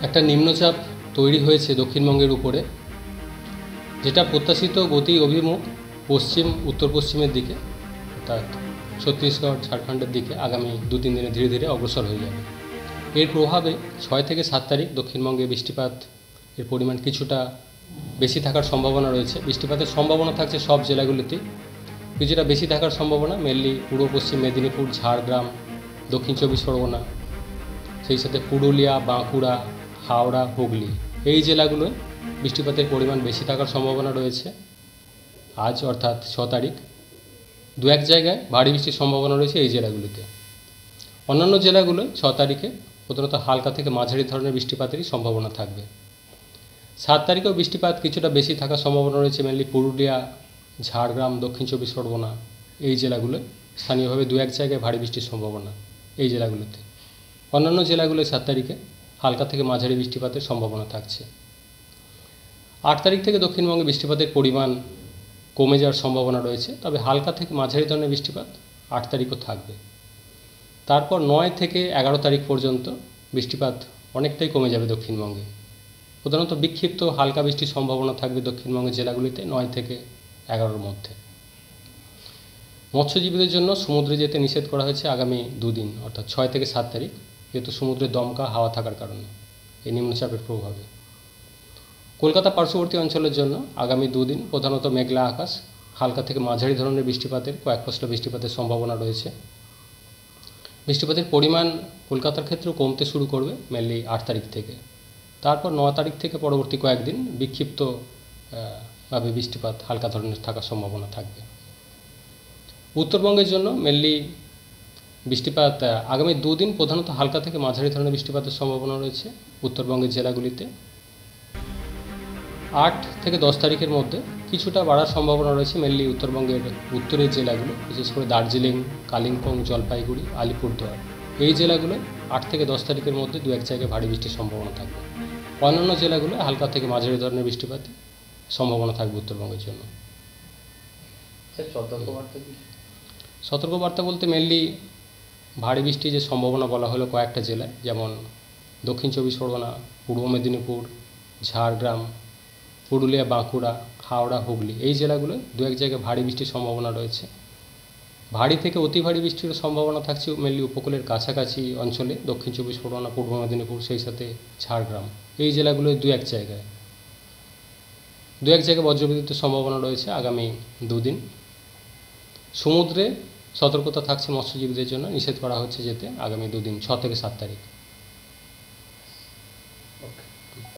একটা নিম্নচাপ তৈরি হয়েছে দক্ষিণবঙ্গের উপরে, যেটা প্রত্যাশিত গতি অভিমুখ পশ্চিম উত্তর পশ্চিমের দিকে, অর্থাৎ ছত্তিশগড় ঝাড়খণ্ডের দিকে আগামী 2-3 দিনে ধীরে ধীরে অগ্রসর হয়ে যাবে। এর প্রভাবে 6 থেকে 7 তারিখ দক্ষিণবঙ্গে বৃষ্টিপাত এর পরিমাণ কিছুটা বেশি থাকার সম্ভাবনা রয়েছে। বৃষ্টিপাতের সম্ভাবনা থাকছে সব জেলাগুলিতেই, কিছুটা বেশি থাকার সম্ভাবনা মেনলি পূর্ব পশ্চিম মেদিনীপুর, ঝাড়গ্রাম, দক্ষিণ 24 পরগনা, সেই সাথে পুরুলিয়া, বাঁকুড়া, হাওড়া, হুগলি এই জেলাগুলোয় বৃষ্টিপাতের পরিমাণ বেশি থাকার সম্ভাবনা রয়েছে। আজ অর্থাৎ 6 তারিখ 2-1 জায়গায় ভারী বৃষ্টির সম্ভাবনা রয়েছে এই জেলাগুলিতে। অন্যান্য জেলাগুলোয় 6 তারিখে প্রধানত হালকা থেকে মাঝারি ধরনের বৃষ্টিপাতেরই সম্ভাবনা থাকবে। 7 তারিখেও বৃষ্টিপাত কিছুটা বেশি থাকার সম্ভাবনা রয়েছে মেনলি পুরুলিয়া, ঝাড়গ্রাম, দক্ষিণ 24 পরগনা এই জেলাগুলোয় স্থানীয়ভাবে 2-1 জায়গায় ভারী বৃষ্টির সম্ভাবনা এই জেলাগুলোতে। অন্যান্য জেলাগুলোয় 7 তারিখে হালকা থেকে মাঝারি বৃষ্টিপাতের সম্ভাবনা থাকছে। 8 তারিখ থেকে দক্ষিণবঙ্গে বৃষ্টিপাতের পরিমাণ কমে যাওয়ার সম্ভাবনা রয়েছে, তবে হালকা থেকে মাঝারি ধরনের বৃষ্টিপাত 8 তারিখও থাকবে। তারপর 9 থেকে 11 তারিখ পর্যন্ত বৃষ্টিপাত অনেকটাই কমে যাবে দক্ষিণবঙ্গে। প্রধানত বিক্ষিপ্ত হালকা বৃষ্টির সম্ভাবনা থাকবে দক্ষিণবঙ্গের জেলাগুলিতে 9 থেকে 11-র মধ্যে। মৎস্যজীবীদের জন্য সমুদ্রে যেতে নিষেধ করা হয়েছে আগামী 2 দিন, অর্থাৎ 6 থেকে 7 তারিখ, যেহেতু সমুদ্রে দমকা হাওয়া থাকার কারণে এই নিম্নচাপের প্রভাবে। কলকাতা পার্শ্ববর্তী অঞ্চলের জন্য আগামী 2 দিন প্রধানত মেঘলা আকাশ, হালকা থেকে মাঝারি ধরনের বৃষ্টিপাতের কয়েক পশলা বৃষ্টিপাতের সম্ভাবনা রয়েছে। বৃষ্টিপাতের পরিমাণ কলকাতার ক্ষেত্রেও কমতে শুরু করবে মেনলি 8 তারিখ থেকে। তারপর 9 তারিখ থেকে পরবর্তী কয়েকদিন বিক্ষিপ্ত ভাবে বৃষ্টিপাত হালকা ধরনের থাকার সম্ভাবনা থাকবে। উত্তরবঙ্গের জন্য মেনলি বৃষ্টিপাত আগামী 2 দিন প্রধানত হালকা থেকে মাঝারি ধরনের বৃষ্টিপাতের সম্ভাবনা রয়েছে উত্তরবঙ্গের জেলাগুলিতে। 8 থেকে 10 তারিখের মধ্যে কিছুটা বাড়ার সম্ভাবনা রয়েছে মেনলি উত্তরবঙ্গের উত্তরের জেলাগুলো, বিশেষ করে দার্জিলিং, কালিম্পং, জলপাইগুড়ি, আলিপুরদুয়ার এই জেলাগুলোয় 8 থেকে 10 তারিখের মধ্যে 2-1 জায়গায় ভারী বৃষ্টির সম্ভাবনা থাকবে। অন্যান্য জেলাগুলো হালকা থেকে মাঝারি ধরনের বৃষ্টিপাতের সম্ভাবনা থাকবে উত্তরবঙ্গের জন্য। সতর্কবার্তা বলতে মেনলি ভারী বৃষ্টির যে সম্ভাবনা বলা হলো কয়েকটা জেলায়, যেমন দক্ষিণ 24 পরগনা, পূর্ব মেদিনীপুর, ঝাড়গ্রাম, পুরুলিয়া, বাঁকুড়া, হাওড়া, হুগলি এই জেলাগুলোয় 2-1 জায়গায় ভারী বৃষ্টির সম্ভাবনা রয়েছে। ভারী থেকে অতি ভারী বৃষ্টির সম্ভাবনা থাকছে মেনলি উপকূলের কাছাকাছি অঞ্চলে, দক্ষিণ 24 পরগনা, পূর্ব মেদিনীপুর, সেই সাথে ঝাড়গ্রাম এই জেলাগুলোয় 2-1 জায়গায় বজ্রবিদ্যুতের সম্ভাবনা রয়েছে আগামী 2 দিন। সমুদ্রে সতর্কতা থাকছে মৎস্যজীবীদের জন্য, নিষেধ করা হচ্ছে যেতে আগামী 2 দিন 6 থেকে 7 তারিখ।